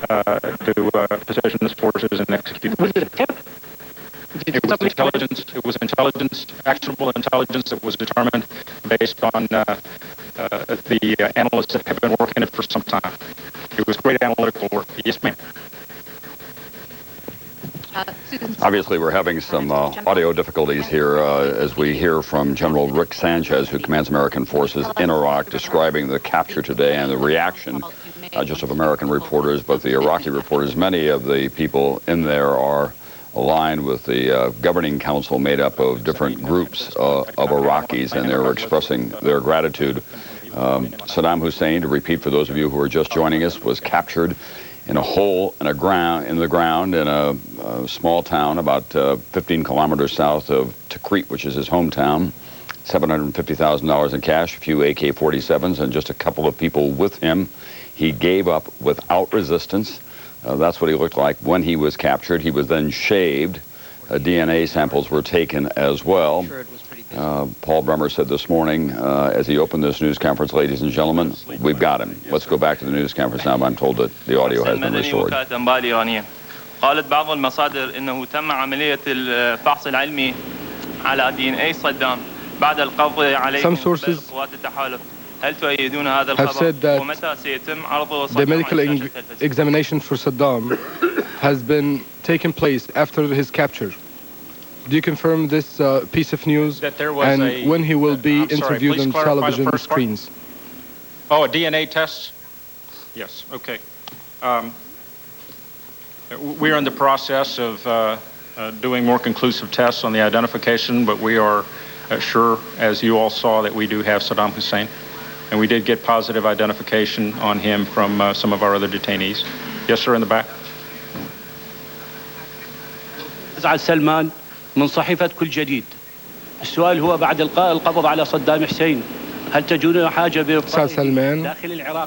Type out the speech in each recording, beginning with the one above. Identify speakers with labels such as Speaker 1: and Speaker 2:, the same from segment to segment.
Speaker 1: to position his forces and execute.
Speaker 2: Was it a tip?
Speaker 1: It was intelligence, actionable intelligence that was determined based on the analysts that have been working it for some time. It was great analytical work. Yes, ma'am.
Speaker 3: Obviously, we're having some audio difficulties here as we hear from General Rick Sanchez, who commands American forces in Iraq, describing the capture today and the reaction, not just of American reporters, but the Iraqi reporters. Many of the people in there are aligned with the governing council made up of different groups of Iraqis, and they're expressing their gratitude. Saddam Hussein, to repeat for those of you who are just joining us, was captured in a hole in the ground in a small town about 15 kilometers south of Tikrit, which is his hometown. $750,000 in cash, a few AK-47s, and just a couple of people with him. He gave up without resistance. That's what he looked like when he was captured. He was then shaved. DNA samples were taken as well. Paul Bremer said this morning as he opened this news conference, ladies and gentlemen, we've got him. Let's go back to the news conference now. I'm told that the audio has been restored.
Speaker 4: قالت بعض المصادر انه تم عمليه الفحص العلمي على DNA صدام بعد القبض عليه من قبل قوات التحالف. هل تؤيدون هذا الخبر ومتى سيتم عرضه
Speaker 5: the medical examination for Saddam has been taken place after his capture. Do you confirm this piece of news, and when he will be interviewed on television screens?
Speaker 1: Oh, a DNA test? Yes, okay. We are in the process of doing more conclusive tests on the identification, but we are sure, as you all saw, that we do have Saddam Hussein. And we did get positive identification on him from some of our other detainees. Yes, sir, in the back.
Speaker 2: سلمان من صحيفة كل جديد. السؤال هو بعد إلقاء القبض على صدام حسين هل تجدون حاجة
Speaker 5: Salman,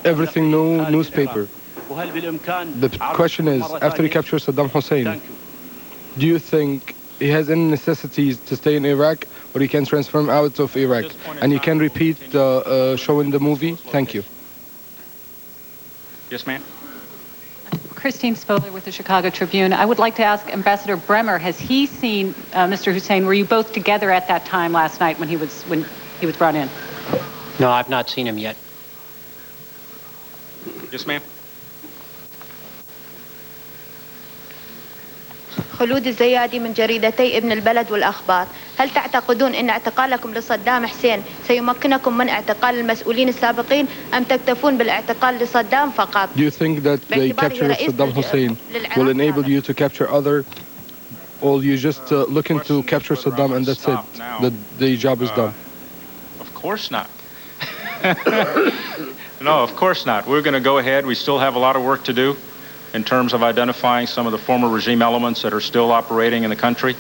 Speaker 5: everything new newspaper. The question is, after he captures Saddam Hussein, do you think he has any necessities to stay in Iraq, or he can transfer him out of Iraq? And you can repeat the show in the movie? Thank you.
Speaker 1: Yes, ma'am.
Speaker 6: Christine Spoler with the Chicago Tribune. I would like to ask Ambassador Bremer, has he seen Mr. Hussein? Were you both together at that time last night when he was brought in?
Speaker 2: No, I've not seen him yet.
Speaker 1: Yes, ma'am.
Speaker 7: خلود الزيادي من جريدتي ابن البلد والأخبار. هل تعتقدون أن اعتقالكم لصدام حسين سيمكنكم من اعتقال المسؤولين السابقين أم تكتفون بالاعتقال لصدام فقط؟
Speaker 5: Do you think that the capture of Saddam Hussein will enable you to capture other, or you just looking to capture Saddam and that's it? The job is done?
Speaker 1: Of course not. No, of course not. We're going to go ahead. We still have a lot of work to do in terms of identifying some of the former regime elements that are still operating in the country,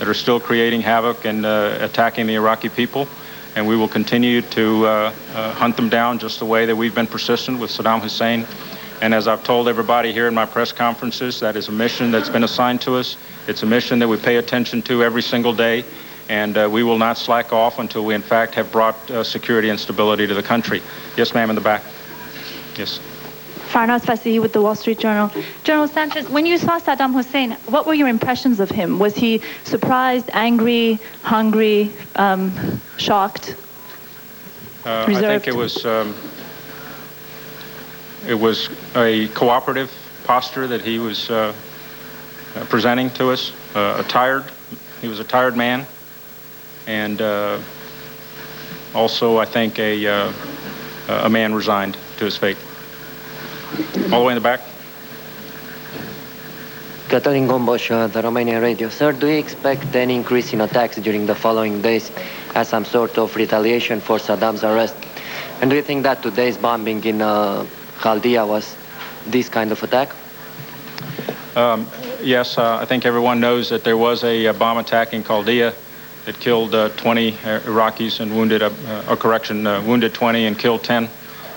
Speaker 1: that are still creating havoc and attacking the Iraqi people. And we will continue to hunt them down just the way that we've been persistent with Saddam Hussein. And as I've told everybody here in my press conferences, that is a mission that's been assigned to us. It's a mission that we pay attention to every single day. And we will not slack off until we, in fact, have brought security and stability to the country. Yes, ma'am, in the back. Yes.
Speaker 8: Farnaz Fasihi with the Wall Street Journal. General Sanchez, when you saw Saddam Hussein, what were your impressions of him? Was he surprised, angry, hungry, shocked, reserved?
Speaker 1: I think it was a cooperative posture that he was presenting to us. He was a tired man, and also I think a man resigned to his fate. All the way in the back.
Speaker 9: Katalin Gombosh, the Romanian radio. Sir, do you expect an increase in attacks during the following days as some sort of retaliation for Saddam's arrest? And do you think that today's bombing in Chaldea was this kind of attack?
Speaker 1: Yes, I think everyone knows that there was a bomb attack in Chaldea that killed 20 Iraqis and wounded, wounded 20 and killed 10.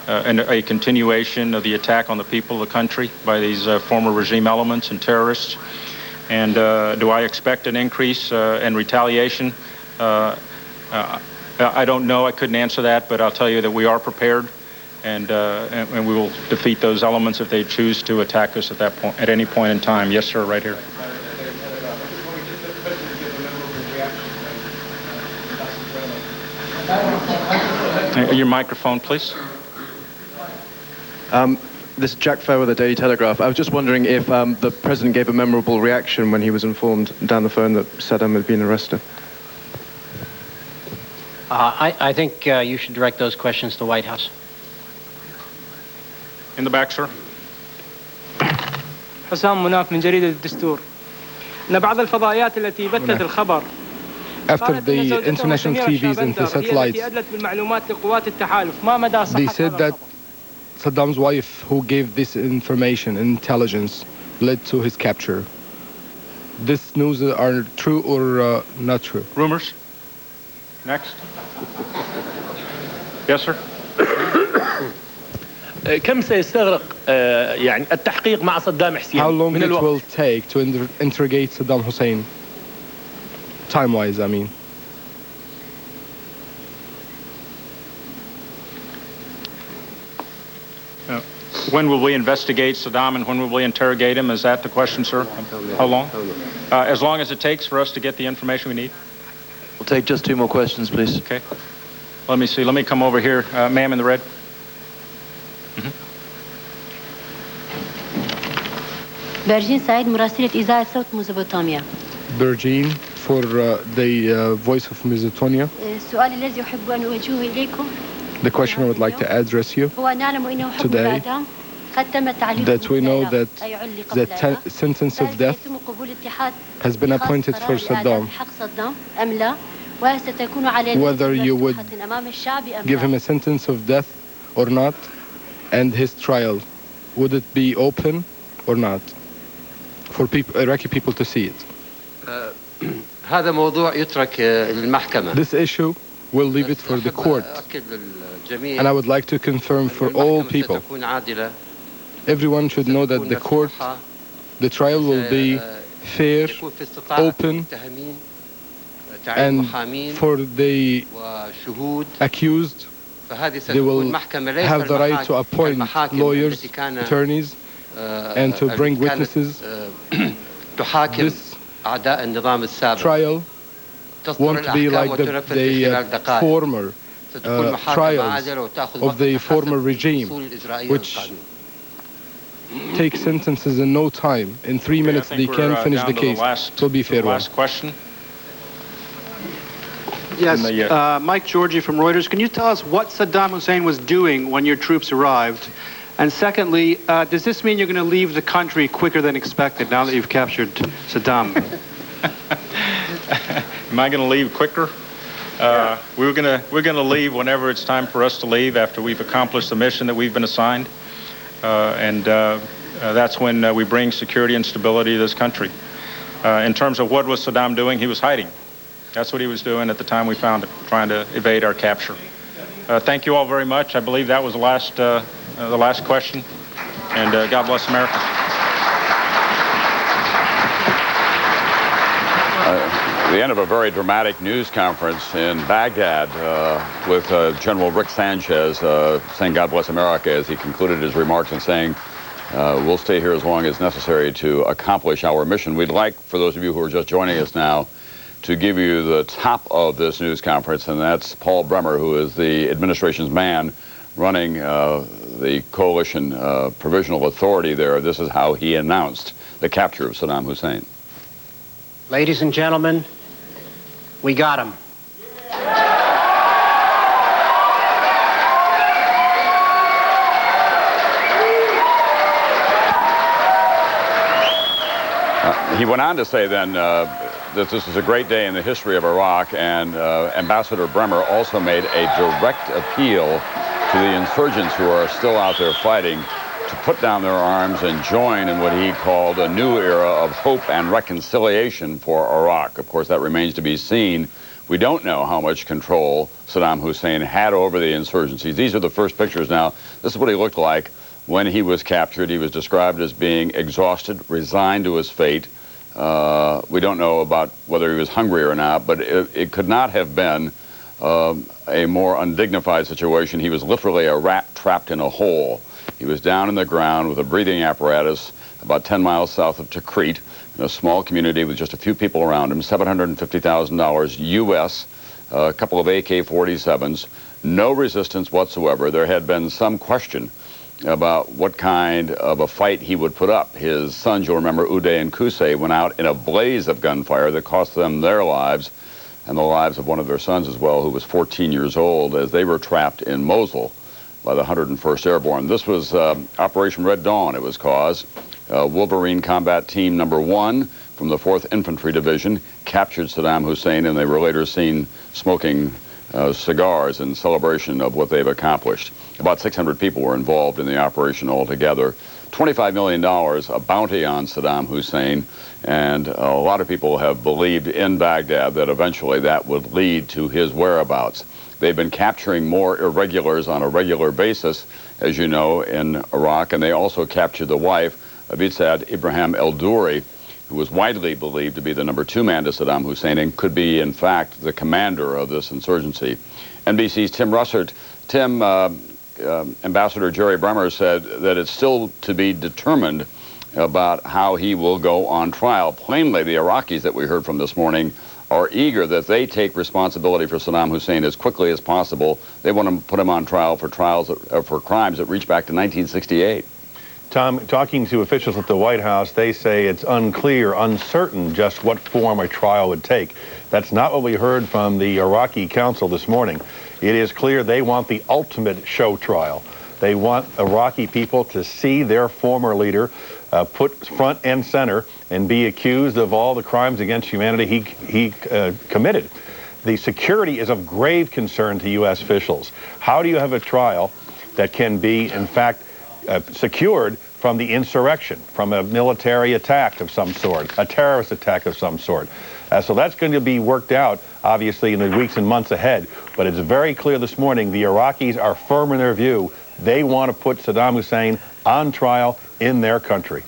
Speaker 1: And a continuation of the attack on the people of the country by these former regime elements and terrorists. And do I expect an increase in retaliation? I don't know. I couldn't answer that, but I'll tell you that we are prepared. and we will defeat those elements if they choose to attack us at that point, at any point in time. Yes, sir, right here. Your microphone, please.
Speaker 10: This is Jack Fair with the Daily Telegraph. I was just wondering if the president gave a memorable reaction when he was informed down the phone that Saddam had been arrested.
Speaker 11: I think you should direct those questions to the White House.
Speaker 1: In the back, sir.
Speaker 12: حسام مناف من جريدة الدستور. إن بعض الفضائيات التي بثت الخبر
Speaker 5: after the international TVs and the satellites, they said that Saddam's wife, who gave this information, intelligence, led to his capture. This news are true or not true?
Speaker 1: Rumors. Next. Yes, sir.
Speaker 2: كم سيستغرق يعني التحقيق مع صدام حسين؟
Speaker 5: How long it will take to interrogate Saddam Hussein? Time-wise, I mean.
Speaker 1: When will we investigate Saddam and when will we interrogate him? Is that the question, sir? How long? As long as it takes for us to get the information we need.
Speaker 10: We'll take just 2 more questions, please.
Speaker 1: Okay. Let me see. Let me come over here. Ma'am in the red.
Speaker 13: برجين سعيد مراسلة إذاعة صوت ميزوبوتاميا.
Speaker 5: Bergin for the Voice of Mesopotamia.
Speaker 13: السؤال الذي أحب أن أوجهه إليكم.
Speaker 5: The question I would like to address you today, that we know that the sentence of death has been appointed for Saddam. Whether you would give him a sentence of death or not, and his trial, would it be open or not for Iraqi people to see it? This issue, we'll leave it for the court. And I would like to confirm for all people, everyone should know that the court, the trial will be fair, open, and for the accused, they will have the right to appoint lawyers, attorneys, and to bring witnesses. This trial won't be like the former trials of the former regime, which take sentences in no time. In 3 minutes, they can finish the case. It will be fair.
Speaker 1: Last question.
Speaker 14: Yes, Mike Georgie from Reuters. Can you tell us what Saddam Hussein was doing when your troops arrived? And secondly, does this mean you're going to leave the country quicker than expected now that you've captured Saddam?
Speaker 1: Am I going to leave quicker? We're going to leave whenever it's time for us to leave, after we've accomplished the mission that we've been assigned, and that's when we bring security and stability to this country. In terms of what was Saddam doing, he was hiding. That's what he was doing at the time we found him, trying to evade our capture. Thank you all very much. I believe that was the last question, and God bless America.
Speaker 3: The end of a very dramatic news conference in Baghdad with General Rick Sanchez saying God bless America as he concluded his remarks and saying we'll stay here as long as necessary to accomplish our mission. We'd like, for those of you who are just joining us now, to give you the top of this news conference, and that's Paul Bremer, who is the administration's man running the coalition provisional authority there. This is how he announced the capture of Saddam Hussein.
Speaker 11: Ladies and gentlemen, we got him.
Speaker 3: He went on to say then that this is a great day in the history of Iraq, and Ambassador Bremer also made a direct appeal to the insurgents who are still out there fighting to put down their arms and join in what he called a new era of hope and reconciliation for Iraq. Of course, that remains to be seen. We don't know how much control Saddam Hussein had over the insurgencies. These are the first pictures now. This is what he looked like when he was captured. He was described as being exhausted, resigned to his fate. We don't know about whether he was hungry or not, but it could not have been a more undignified situation. He was literally a rat trapped in a hole. He was down in the ground with a breathing apparatus about 10 miles south of Tikrit, in a small community with just a few people around him, $750,000 U.S., a couple of AK-47s, no resistance whatsoever. There had been some question about what kind of a fight he would put up. His sons, you'll remember, Uday and Qusay, went out in a blaze of gunfire that cost them their lives and the lives of one of their sons as well, who was 14 years old, as they were trapped in Mosul by the 101st Airborne. This was Operation Red Dawn, it was called. Wolverine Combat Team Number 1 from the 4th Infantry Division captured Saddam Hussein, and they were later seen smoking cigars in celebration of what they've accomplished. About 600 people were involved in the operation altogether. $25 million, a bounty on Saddam Hussein, and a lot of people have believed in Baghdad that eventually that would lead to his whereabouts. They've been capturing more irregulars on a regular basis, as you know, in Iraq, and they also captured the wife of Izzat Ibrahim el-Duri, who was widely believed to be the number 2 man to Saddam Hussein and could be, in fact, the commander of this insurgency. NBC's Tim Russert. Tim, Ambassador Jerry Bremer said that it's still to be determined about how he will go on trial. Plainly, the Iraqis that we heard from this morning are eager that they take responsibility for Saddam Hussein as quickly as possible. They want to put him on trial for for crimes that reach back to 1968.
Speaker 15: Tom, talking to officials at the White House, they say it's unclear, uncertain just what form a trial would take. That's not what we heard from the Iraqi council this morning. It is clear they want the ultimate show trial. They want Iraqi people to see their former leader put front and center and be accused of all the crimes against humanity he committed. The security is of grave concern to U.S. officials. How do you have a trial that can be, in fact, secured from the insurrection, from a military attack of some sort, a terrorist attack of some sort? So that's going to be worked out, obviously, in the weeks and months ahead. But it's very clear this morning the Iraqis are firm in their view. They want to put Saddam Hussein on trial in their country.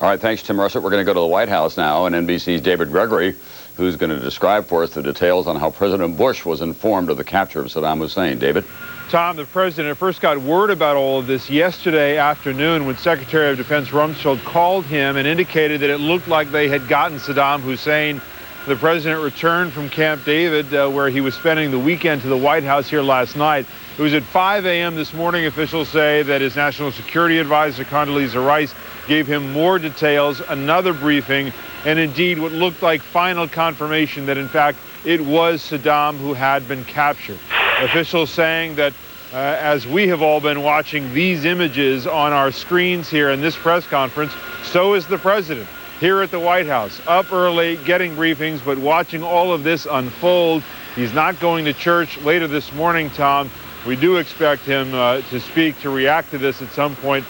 Speaker 3: All right, thanks, Tim Russert. We're going to go to the White House now, and NBC's David Gregory, who's going to describe for us the details on how President Bush was informed of the capture of Saddam Hussein. David?
Speaker 16: Tom, the president first got word about all of this yesterday afternoon when Secretary of Defense Rumsfeld called him and indicated that it looked like they had gotten Saddam Hussein. The president returned from Camp David, where he was spending the weekend, to the White House here last night. It was at 5 a.m. this morning. Officials say that his national security advisor, Condoleezza Rice, gave him more details, another briefing, and indeed what looked like final confirmation that, in fact, it was Saddam who had been captured. Officials saying that as we have all been watching these images on our screens here in this press conference, so is the president here at the White House, up early, getting briefings, but watching all of this unfold. He's not going to church later this morning, Tom. We do expect him to speak, to react to this at some point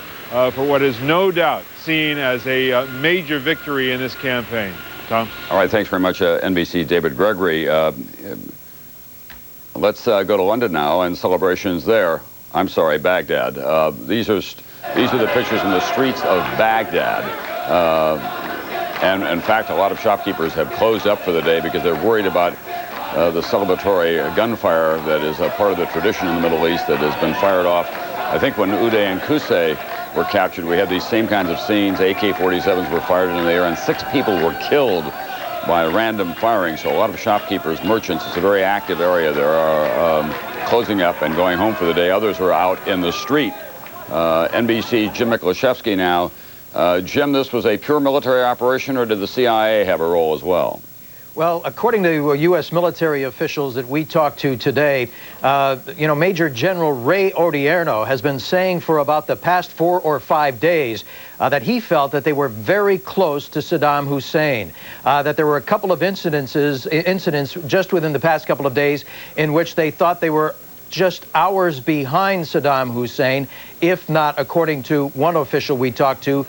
Speaker 16: for what is no doubt seen as a major victory in this campaign. Tom?
Speaker 3: All right, thanks very much, NBC's David Gregory. Let's go to London now and celebrations there. I'm sorry, Baghdad. These are the pictures in the streets of Baghdad. And in fact, a lot of shopkeepers have closed up for the day because they're worried about the celebratory gunfire that is a part of the tradition in the Middle East that has been fired off. I think when Uday and Qusay were captured, we had these same kinds of scenes. AK-47s were fired into the air, and 6 people were killed by random firing. So a lot of shopkeepers, merchants, it's a very active area. There are closing up and going home for the day. Others are out in the street. NBC's Jim Miklashevsky now. Jim, this was a pure military operation, or did the CIA have a role as well?
Speaker 17: Well, according to U.S. military officials that we talked to today, Major General Ray Odierno has been saying for about the past 4 or 5 days that he felt that they were very close to Saddam Hussein, that there were a couple of incidents just within the past couple of days in which they thought they were just hours behind Saddam Hussein, if not, according to one official we talked to,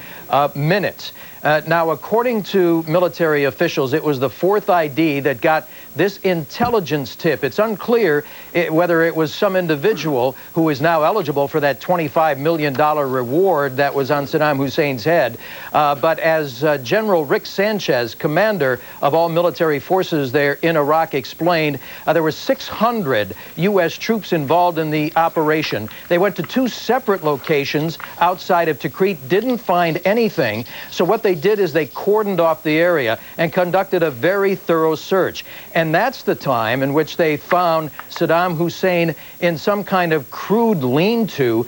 Speaker 17: minutes. Now, according to military officials, it was the fourth ID that got this intelligence tip. It's unclear whether it was some individual who is now eligible for that $25 million reward that was on Saddam Hussein's head. But as General Rick Sanchez, commander of all military forces there in Iraq, explained, there were 600 U.S. troops involved in the operation. They went to two separate locations outside of Tikrit, didn't find anything. So what they did is they cordoned off the area and conducted a very thorough search. And that's the time in which they found Saddam Hussein in some kind of crude lean-to,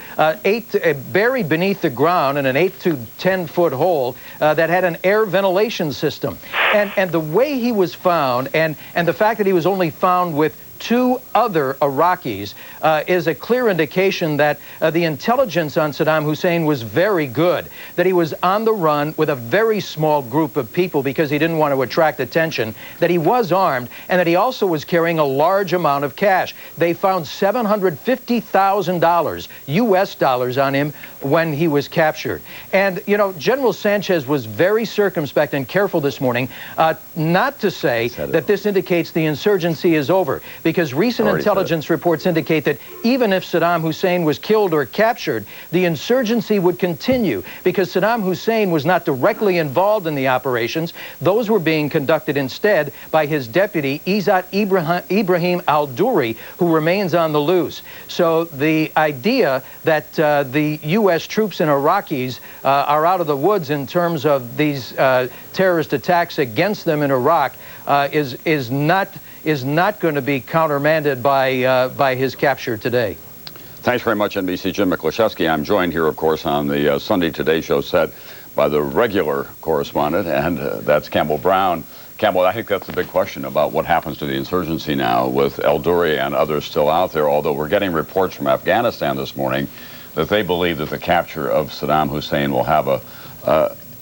Speaker 17: buried beneath the ground in an 8 to 10-foot hole that had an air ventilation system. And the way he was found, and the fact that he was only found with two other Iraqis is a clear indication that the intelligence on Saddam Hussein was very good, that he was on the run with a very small group of people because he didn't want to attract attention, that he was armed, and that he also was carrying a large amount of cash. They found $750,000 US dollars on him when he was captured. And, you know, General Sanchez was very circumspect and careful this morning not to say that this indicates the insurgency is over, because recent intelligence reports indicate that even if Saddam Hussein was killed or captured, the insurgency would continue because Saddam Hussein was not directly involved in the operations. Those were being conducted instead by his deputy, Izzat Ibrahim al-Duri, who remains on the loose. So the idea that the U.S. troops and Iraqis are out of the woods in terms of these terrorist attacks against them in Iraq is not going to be countermanded by his capture today.
Speaker 3: Thanks very much, NBC Jim Miklaszewski. I'm joined here, of course, on the Sunday Today Show set by the regular correspondent, and that's Campbell Brown. Campbell, I think that's the big question about what happens to the insurgency now with El-Duri and others still out there, although we're getting reports from Afghanistan this morning that they believe that the capture of Saddam Hussein will have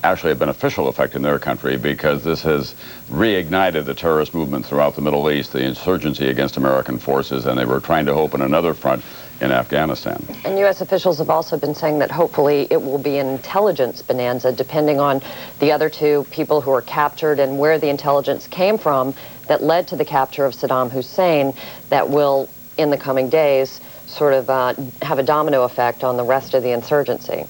Speaker 3: actually a beneficial effect in their country because this has reignited the terrorist movement throughout the Middle East, the insurgency against American forces, and they were trying to open another front in Afghanistan.
Speaker 18: And U.S. officials have also been saying that hopefully it will be an intelligence bonanza, depending on the other two people who were captured and where the intelligence came from that led to the capture of Saddam Hussein, that will, in the coming days, sort of have a domino effect on the rest of the insurgency.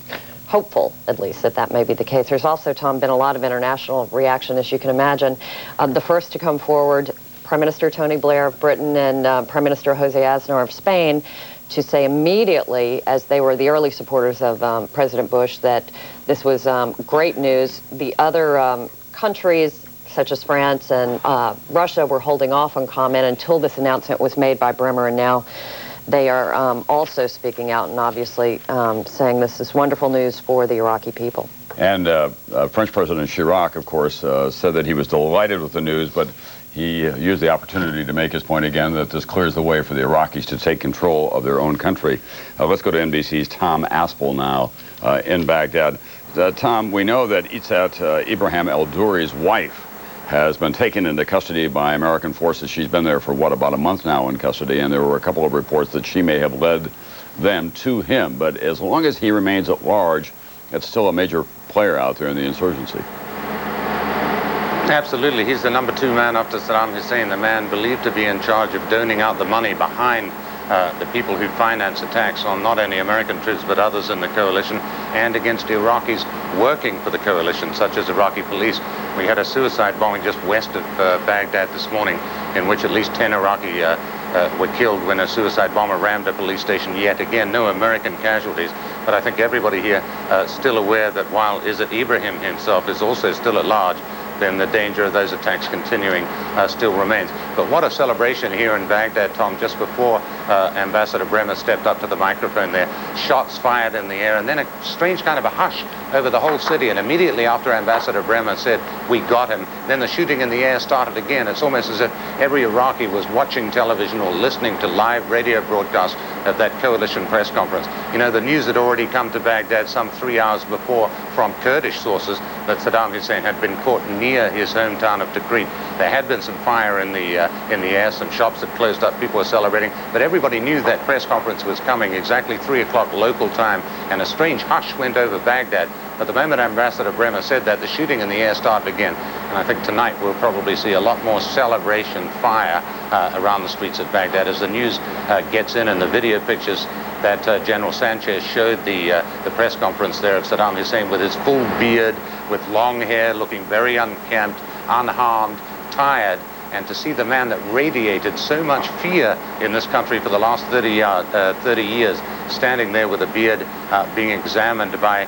Speaker 18: Hopeful, at least, that that may be the case. There's also, Tom, been a lot of international reaction, as you can imagine. The first to come forward, Prime Minister Tony Blair of Britain and Prime Minister Jose Aznar of Spain, to say immediately, as they were the early supporters of President Bush, that this was great news. The other countries, such as France and Russia, were holding off on comment until this announcement was made by Bremer, and now they are also speaking out and obviously saying this is wonderful news for the Iraqi people. And
Speaker 3: French President Chirac, of course, said that he was delighted with the news, but he used the opportunity to make his point again that this clears the way for the Iraqis to take control of their own country. Let's go to NBC's Tom Aspel now in Baghdad. Tom, we know that Izzat Ibrahim al-Duri's wife has been taken into custody by American forces. She's been there for, what, about a month now in custody, and there were a couple of reports that she may have led them to him. But as long as he remains at large, it's still a major player out there in the insurgency.
Speaker 19: Absolutely. He's the number 2 man after Saddam Hussein, the man believed to be in charge of doling out the money behind the people who finance attacks on not only American troops but others in the coalition and against Iraqis working for the coalition, such as Iraqi police. We had a suicide bombing just west of Baghdad this morning in which at least 10 Iraqi were killed when a suicide bomber rammed a police station yet again. No American casualties, but I think everybody here still aware that while Izzat Ibrahim himself is also still at large, then the danger of those attacks continuing still remains. But what a celebration here in Baghdad, Tom, just before Ambassador Bremer stepped up to the microphone there. Shots fired in the air, and then a strange kind of a hush over the whole city. And immediately after Ambassador Bremer said, "We got him," then the shooting in the air started again. It's almost as if every Iraqi was watching television or listening to live radio broadcasts of that coalition press conference. You know, the news had already come to Baghdad some 3 hours before from Kurdish sources that Saddam Hussein had been caught near his hometown of Tikrit. There had been some fire in the air, some shops had closed up, people were celebrating, but everybody knew that press conference was coming exactly 3 o'clock local time, and a strange hush went over Baghdad. But the moment Ambassador Bremer said that, the shooting in the air started again. And I think tonight we'll probably see a lot more celebration fire around the streets of Baghdad as the news gets in, and the video pictures that General Sanchez showed the press conference there of Saddam Hussein with his full beard, with long hair, looking very unkempt, unharmed, tired. And to see the man that radiated so much fear in this country for the last 30 years, standing there with a beard, being examined by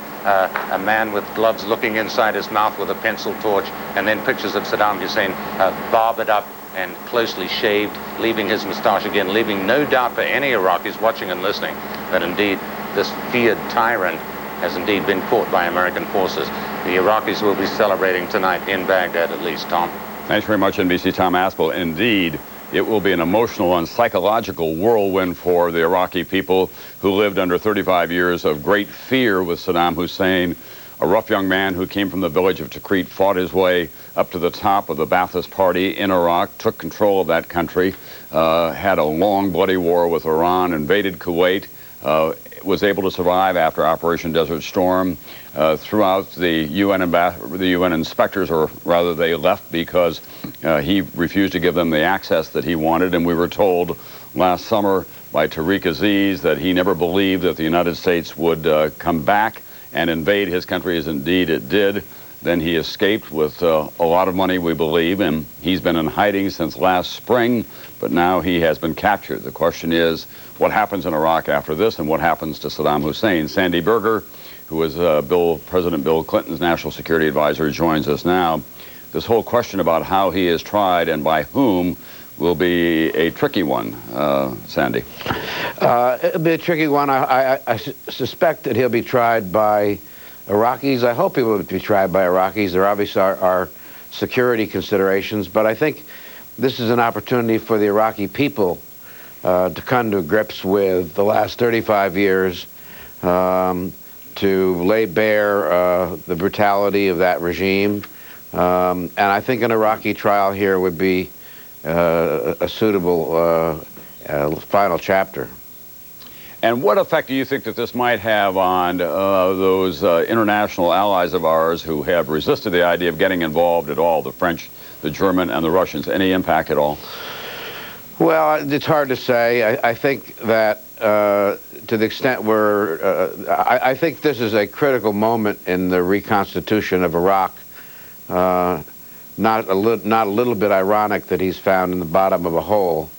Speaker 19: a man with gloves looking inside his mouth with a pencil torch, and then pictures of Saddam Hussein barbered up and closely shaved, leaving his moustache again, leaving no doubt for any Iraqis watching and listening that indeed this feared tyrant has indeed been caught by American forces. The Iraqis will be celebrating tonight in Baghdad at least, Tom.
Speaker 3: Thanks very much, NBC Tom Aspel. Indeed, it will be an emotional and psychological whirlwind for the Iraqi people who lived under 35 years of great fear with Saddam Hussein, a rough young man who came from the village of Tikrit, fought his way up to the top of the Ba'athist Party in Iraq, took control of that country, had a long, bloody war with Iran, invaded Kuwait, was able to survive after Operation Desert Storm. Throughout the UN inspectors, or rather they left because he refused to give them the access that he wanted, and we were told last summer by Tariq Aziz that he never believed that the United States would come back and invade his country, as indeed it did. Then he escaped with a lot of money, we believe, and he's been in hiding since last spring, but now he has been captured. The question is, what happens in Iraq after this, and what happens to Saddam Hussein? Sandy Berger, who is President Bill Clinton's national security advisor, joins us now. This whole question about how he is tried and by whom will be a tricky one, Sandy.
Speaker 20: It'll be a tricky one. I suspect that he'll be tried by Iraqis. I hope he will be tried by Iraqis. There obviously are security considerations, but I think this is an opportunity for the Iraqi people to come to grips with the last 35 years, to lay bare the brutality of that regime. And I think an Iraqi trial here would be a suitable final chapter.
Speaker 3: And what effect do you think that this might have on those international allies of ours who have resisted the idea of getting involved at all, the French, the German, and the Russians? Any impact at all?
Speaker 20: Well, it's hard to say. I think that to the extent I think this is a critical moment in the reconstitution of Iraq. Not a little bit ironic that he's found in the bottom of a hole.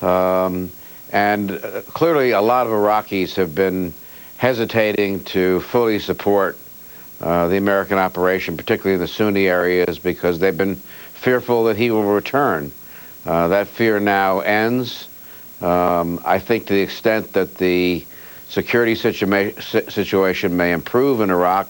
Speaker 20: And clearly a lot of Iraqis have been hesitating to fully support the American operation, particularly in the Sunni areas, because they've been fearful that he will return. That fear now ends. I think to the extent that the security situation may improve in Iraq,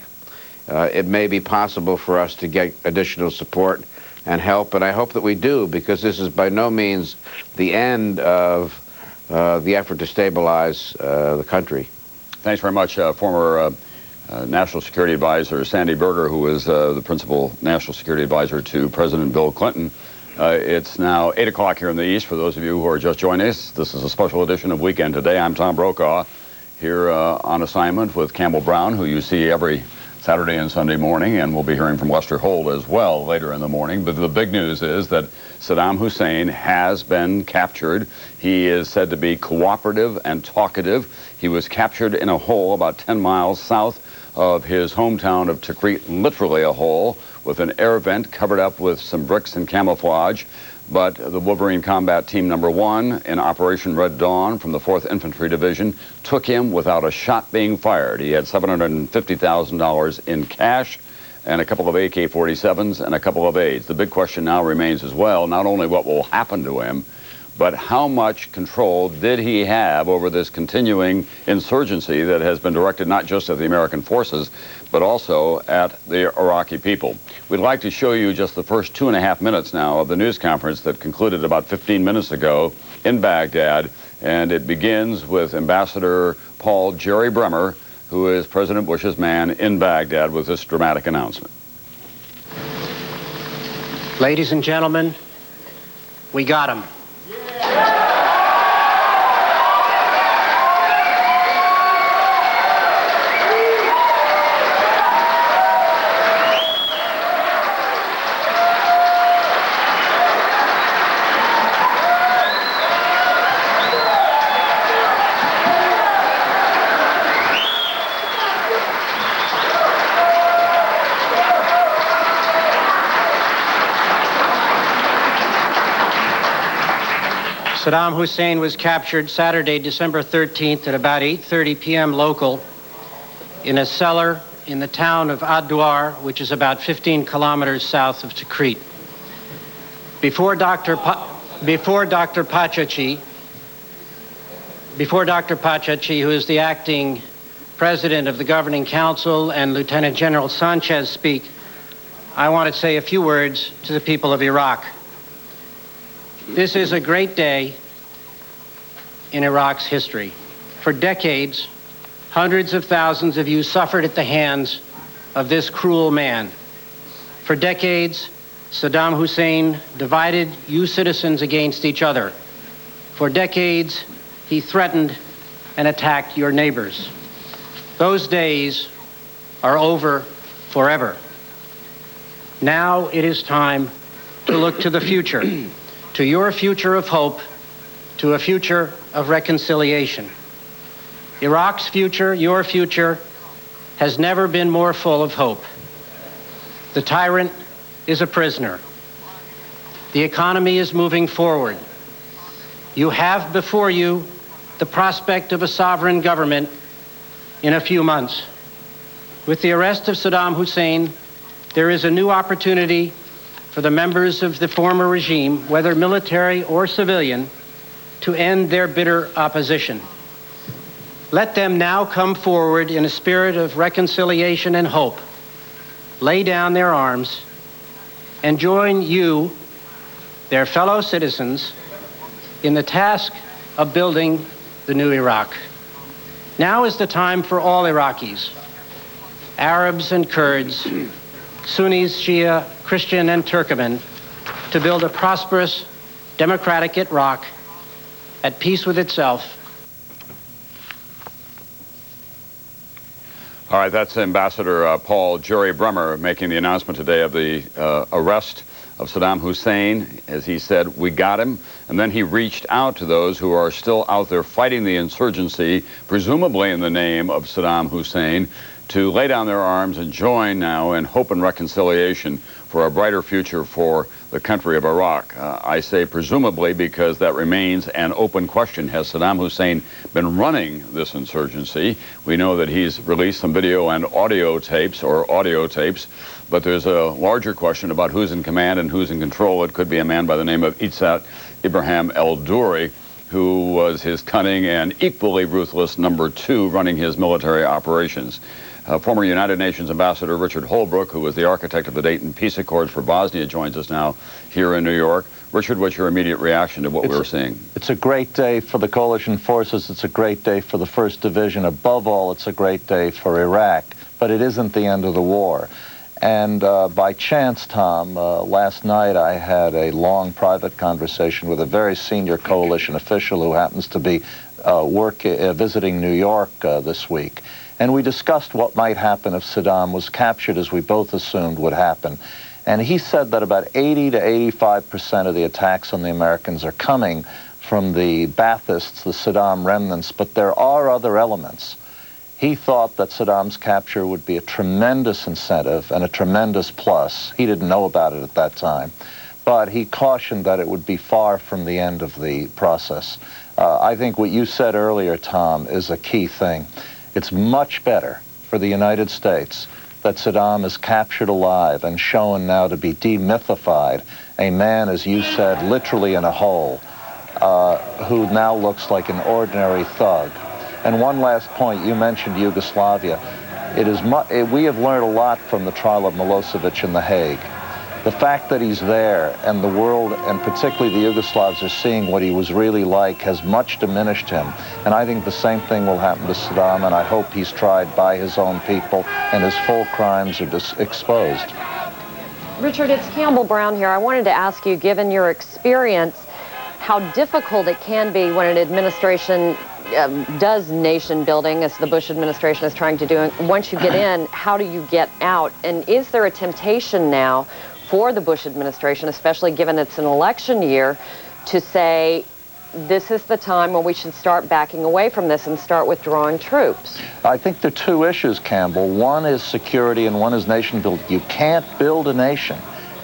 Speaker 20: it may be possible for us to get additional support and help, and I hope that we do, because this is by no means the end of the effort to stabilize the country.
Speaker 3: Thanks very much, former National Security Advisor Sandy Berger, who is the principal National Security Advisor to President Bill Clinton. It's now 8 o'clock here in the East. For those of you who are just joining us, this is a special edition of Weekend Today. I'm Tom Brokaw, here on assignment with Campbell Brown, who you see every Saturday and Sunday morning, and we'll be hearing from Lester Holt as well later in the morning. But the big news is that Saddam Hussein has been captured. He is said to be cooperative and talkative. He was captured in a hole about 10 miles south of his hometown of Tikrit, literally a hole, with an air vent covered up with some bricks and camouflage. But the Wolverine Combat Team Number 1 in Operation Red Dawn from the 4th Infantry Division took him without a shot being fired. He had $750,000 in cash and a couple of AK-47s and a couple of AIDS. The big question now remains as well, not only what will happen to him, but how much control did he have over this continuing insurgency that has been directed not just at the American forces, but also at the Iraqi people. We'd like to show you just the first 2.5 minutes now of the news conference that concluded about 15 minutes ago in Baghdad, and it begins with Ambassador Paul Jerry Bremer, who is President Bush's man in Baghdad, with this dramatic announcement.
Speaker 11: Ladies and gentlemen, we got him. Saddam Hussein was captured Saturday, December 13th at about 8:30 p.m. local in a cellar in the town of Ad-Duar, which is about 15 kilometers south of Tikrit. Before Dr. Pachachi, who is the acting president of the Governing Council, and Lieutenant General Sanchez speak, I want to say a few words to the people of Iraq. This is a great day in Iraq's history. For decades, hundreds of thousands of you suffered at the hands of this cruel man. For decades, Saddam Hussein divided you citizens against each other. For decades, he threatened and attacked your neighbors. Those days are over forever. Now it is time to look to the future. To your future of hope, to a future of reconciliation. Iraq's future, your future, has never been more full of hope. The tyrant is a prisoner. The economy is moving forward. You have before you the prospect of a sovereign government in a few months. With the arrest of Saddam Hussein, there is a new opportunity for the members of the former regime, whether military or civilian, to end their bitter opposition. Let them now come forward in a spirit of reconciliation and hope, lay down their arms, and join you, their fellow citizens, in the task of building the new Iraq. Now is the time for all Iraqis, Arabs and Kurds, Sunnis, Shia, Christian, and Turkoman, to build a prosperous, democratic Iraq at peace with itself.
Speaker 3: All right, that's Ambassador Paul Jerry Bremer making the announcement today of the arrest of Saddam Hussein. As he said, we got him. And then he reached out to those who are still out there fighting the insurgency, presumably in the name of Saddam Hussein, to lay down their arms and join now in hope and reconciliation for a brighter future for the country of Iraq. I say presumably because that remains an open question. Has Saddam Hussein been running this insurgency? We know that he's released some video and audio tapes, but there's a larger question about who's in command and who's in control. It could be a man by the name of Izzat Ibrahim el-Duri, who was his cunning and equally ruthless number two running his military operations. Former United Nations Ambassador Richard Holbrook, who was the architect of the Dayton Peace Accords for Bosnia, joins us now here in New York. Richard, what's your immediate reaction to what we're seeing?
Speaker 21: It's a great day for the coalition forces. It's a great day for the 1st Division. Above all, it's a great day for Iraq. But it isn't the end of the war. And by chance, Tom, last night I had a long private conversation with a very senior coalition official who happens to be visiting New York this week. And we discussed what might happen if Saddam was captured, as we both assumed would happen. And he said that about 80 to 85% of the attacks on the Americans are coming from the Baathists, the Saddam remnants, but there are other elements. He thought that Saddam's capture would be a tremendous incentive and a tremendous plus. He didn't know about it at that time, but he cautioned that it would be far from the end of the process. I think what you said earlier, Tom, is a key thing. It's much better for the United States that Saddam is captured alive and shown now to be demythified, a man, as you said, literally in a hole, who now looks like an ordinary thug. And one last point, you mentioned Yugoslavia. We have learned a lot from the trial of Milosevic in The Hague. The fact that he's there and the world, and particularly the Yugoslavs, are seeing what he was really like has much diminished him. And I think the same thing will happen to Saddam, and I hope he's tried by his own people and his full crimes are exposed.
Speaker 18: Richard, it's Campbell Brown here. I wanted to ask you, given your experience, how difficult it can be when an administration does nation building, as the Bush administration is trying to do. And once you get in, how do you get out? And is there a temptation now for the Bush administration, especially given it's an election year, to say, this is the time when we should start backing away from this and start withdrawing troops?
Speaker 21: I think there are two issues, Campbell. One is security and one is nation building. You can't build a nation.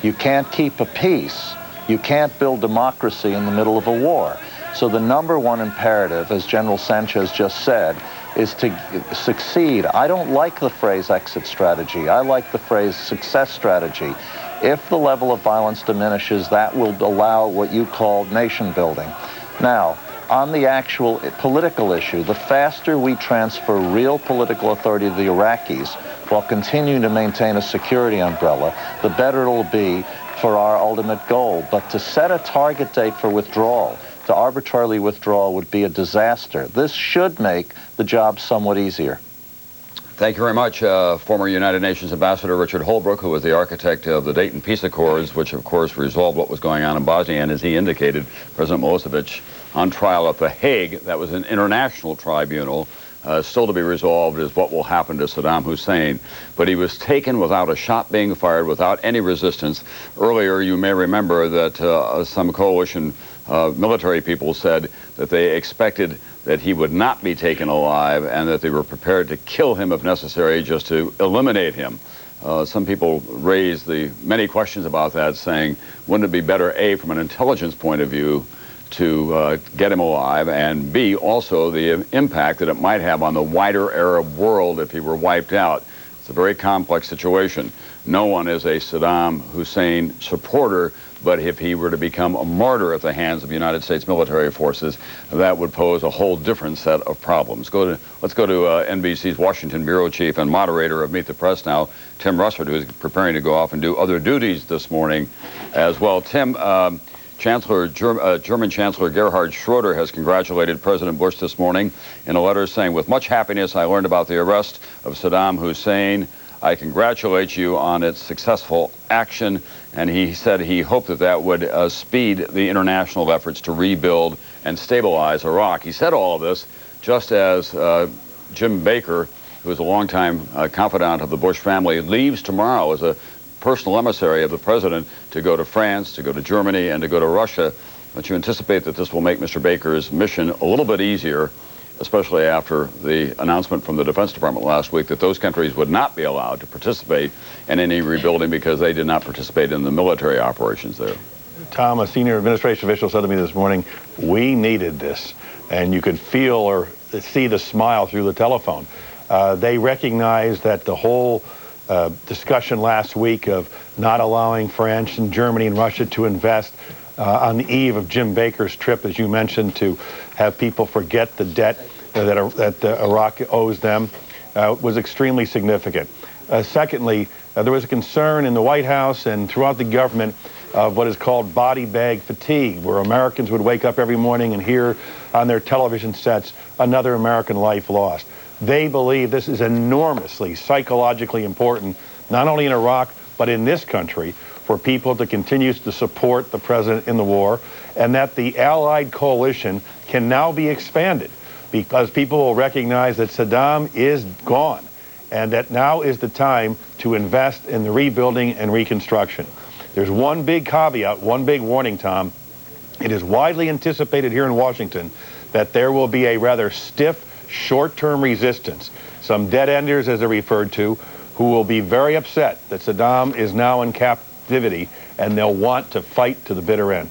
Speaker 21: You can't keep a peace. You can't build democracy in the middle of a war. So the number one imperative, as General Sanchez just said, is to succeed. I don't like the phrase exit strategy. I like the phrase success strategy. If the level of violence diminishes, that will allow what you call nation building. Now, on the actual political issue, the faster we transfer real political authority to the Iraqis while continuing to maintain a security umbrella, the better it'll be for our ultimate goal. But to set a target date for withdrawal, to arbitrarily withdraw, would be a disaster. This should make the job somewhat easier.
Speaker 3: Thank you very much, former United Nations Ambassador Richard Holbrook, who was the architect of the Dayton Peace Accords, which of course resolved what was going on in Bosnia, and as he indicated, President Milosevic on trial at The Hague. That was an international tribunal. Still to be resolved is what will happen to Saddam Hussein. But he was taken without a shot being fired, without any resistance. Earlier, you may remember that some coalition military people said that they expected that he would not be taken alive and that they were prepared to kill him if necessary just to eliminate him. Some people raised many questions about that, saying, wouldn't it be better, A, from an intelligence point of view, to get him alive, and B, also the impact that it might have on the wider Arab world if he were wiped out. It's a very complex situation. No one is a Saddam Hussein supporter, but if he were to become a martyr at the hands of the United States military forces, that would pose a whole different set of problems. Let's go to NBC's Washington bureau chief and moderator of Meet the Press now, Tim Russert, who is preparing to go off and do other duties this morning as well. Tim, German Chancellor Gerhard Schroeder has congratulated President Bush this morning in a letter saying, with much happiness, I learned about the arrest of Saddam Hussein. I congratulate you on its successful action. And he said he hoped that that would speed the international efforts to rebuild and stabilize Iraq. He said all of this just as Jim Baker, who is a longtime confidant of the Bush family, leaves tomorrow as a personal emissary of the president to go to France, to go to Germany, and to go to Russia. But you anticipate that this will make Mr. Baker's mission a little bit easier, especially after the announcement from the Defense Department last week that those countries would not be allowed to participate in any rebuilding because they did not participate in the military operations there.
Speaker 15: Tom, a senior administration official said to me this morning, we needed this. And you could feel or see the smile through the telephone. They recognized that the whole discussion last week of not allowing France and Germany and Russia to invest on the eve of Jim Baker's trip, as you mentioned, to have people forget the debt that Iraq owes them, was extremely significant. Secondly, there was a concern in the White House and throughout the government of what is called body bag fatigue, where Americans would wake up every morning and hear on their television sets another American life lost. They believe this is enormously psychologically important, not only in Iraq, but in this country, for people to continue to support the president in the war, and that the Allied coalition can now be expanded because people will recognize that Saddam is gone and that now is the time to invest in the rebuilding and reconstruction. There's one big caveat, one big warning, Tom. It is widely anticipated here in Washington that there will be a rather stiff short-term resistance, some dead-enders as they're referred to, who will be very upset that Saddam is now in captivity and they'll want to fight to the bitter end.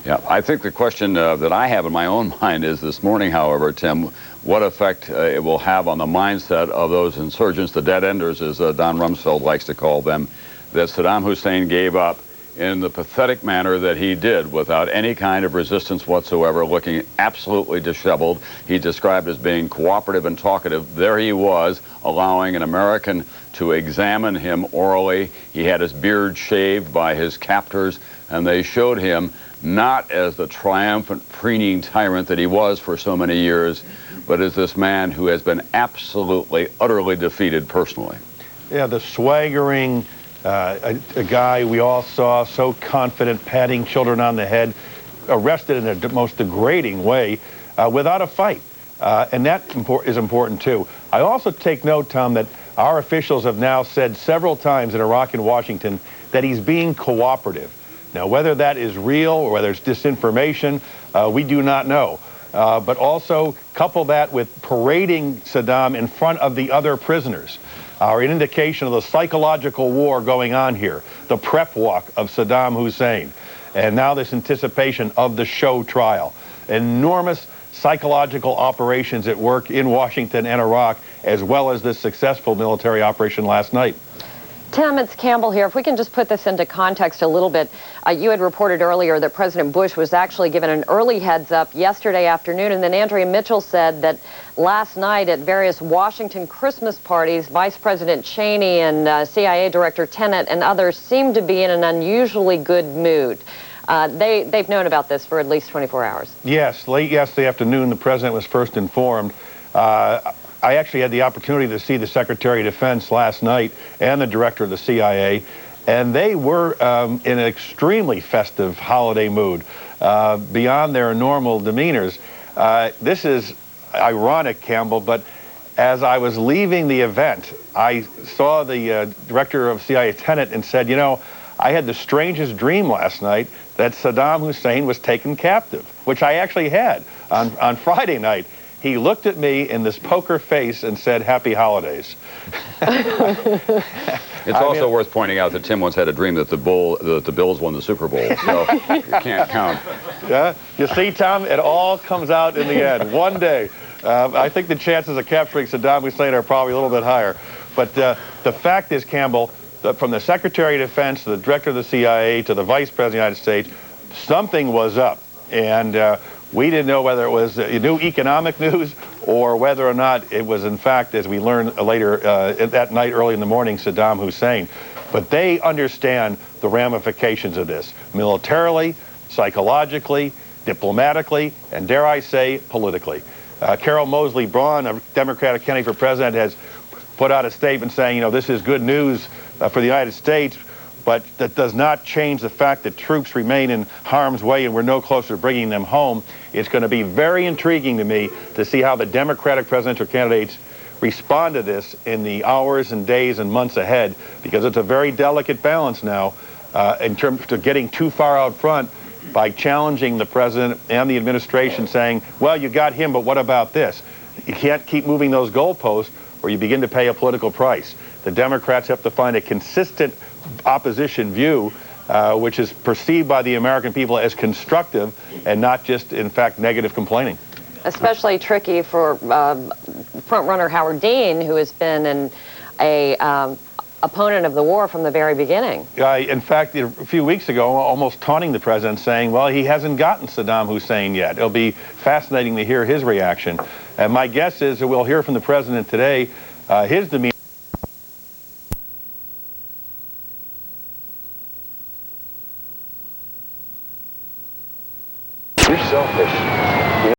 Speaker 3: Yeah, I think the question that I have in my own mind is this morning, however, Tim, what effect it will have on the mindset of those insurgents, the dead-enders, as Don Rumsfeld likes to call them, that Saddam Hussein gave up in the pathetic manner that he did, without any kind of resistance whatsoever, looking absolutely disheveled. He described as being cooperative and talkative. There he was, allowing an American to examine him orally. He had his beard shaved by his captors, and they showed him not as the triumphant, preening tyrant that he was for so many years, but as this man who has been absolutely, utterly defeated personally.
Speaker 15: Yeah, the swaggering, a guy we all saw so confident, patting children on the head, arrested in the most degrading way without a fight. And that is important, too. I also take note, Tom, that our officials have now said several times in Iraq and Washington that he's being cooperative. Now, whether that is real or whether it's disinformation, we do not know. But also couple that with parading Saddam in front of the other prisoners are an indication of the psychological war going on here, the prep walk of Saddam Hussein, and now this anticipation of the show trial. Enormous psychological operations at work in Washington and Iraq, as well as this successful military operation last night.
Speaker 18: Tim, it's Campbell here. If we can just put this into context a little bit, you had reported earlier that President Bush was actually given an early heads up yesterday afternoon, and then Andrea Mitchell said that last night at various Washington Christmas parties, Vice President Cheney and CIA Director Tenet and others seemed to be in an unusually good mood. They've known about this for at least 24 hours.
Speaker 15: Yes, late yesterday afternoon, the president was first informed. I actually had the opportunity to see the Secretary of Defense last night and the director of the CIA, and they were in an extremely festive holiday mood, beyond their normal demeanors. This is ironic, Campbell, but as I was leaving the event, I saw the director of CIA Tenet and said, you know, I had the strangest dream last night that Saddam Hussein was taken captive, which I actually had on Friday night. He looked at me in this poker face and said, "Happy holidays."
Speaker 3: It's also worth pointing out that Tim once had a dream that the Bills won the Super Bowl, so you can't count.
Speaker 15: Yeah, you see, Tom, it all comes out in the end. One day. I think the chances of capturing Saddam Hussein are probably a little bit higher. But the fact is, Campbell, from the Secretary of Defense to the Director of the CIA to the Vice President of the United States, something was up. And we didn't know whether it was new economic news or whether or not it was, in fact, as we learned later that night, early in the morning, Saddam Hussein. But they understand the ramifications of this, militarily, psychologically, diplomatically, and dare I say, politically. Carol Moseley Braun, a Democratic candidate for president, has put out a statement saying, you know, this is good news for the United States, but that does not change the fact that troops remain in harm's way and we're no closer to bringing them home. It's going to be very intriguing to me to see how the Democratic presidential candidates respond to this in the hours and days and months ahead, because it's a very delicate balance now in terms of getting too far out front by challenging the president and the administration, saying, well, you got him, but what about this? You can't keep moving those goalposts or you begin to pay a political price. The Democrats have to find a consistent opposition view, which is perceived by the American people as constructive and not just, in fact, negative complaining.
Speaker 18: Especially tricky for front-runner Howard Dean, who has been an opponent of the war from the very beginning.
Speaker 15: In fact, a few weeks ago, almost taunting the president, saying, well, he hasn't gotten Saddam Hussein yet. It'll be fascinating to hear his reaction. And my guess is that we'll hear from the president today his demeanor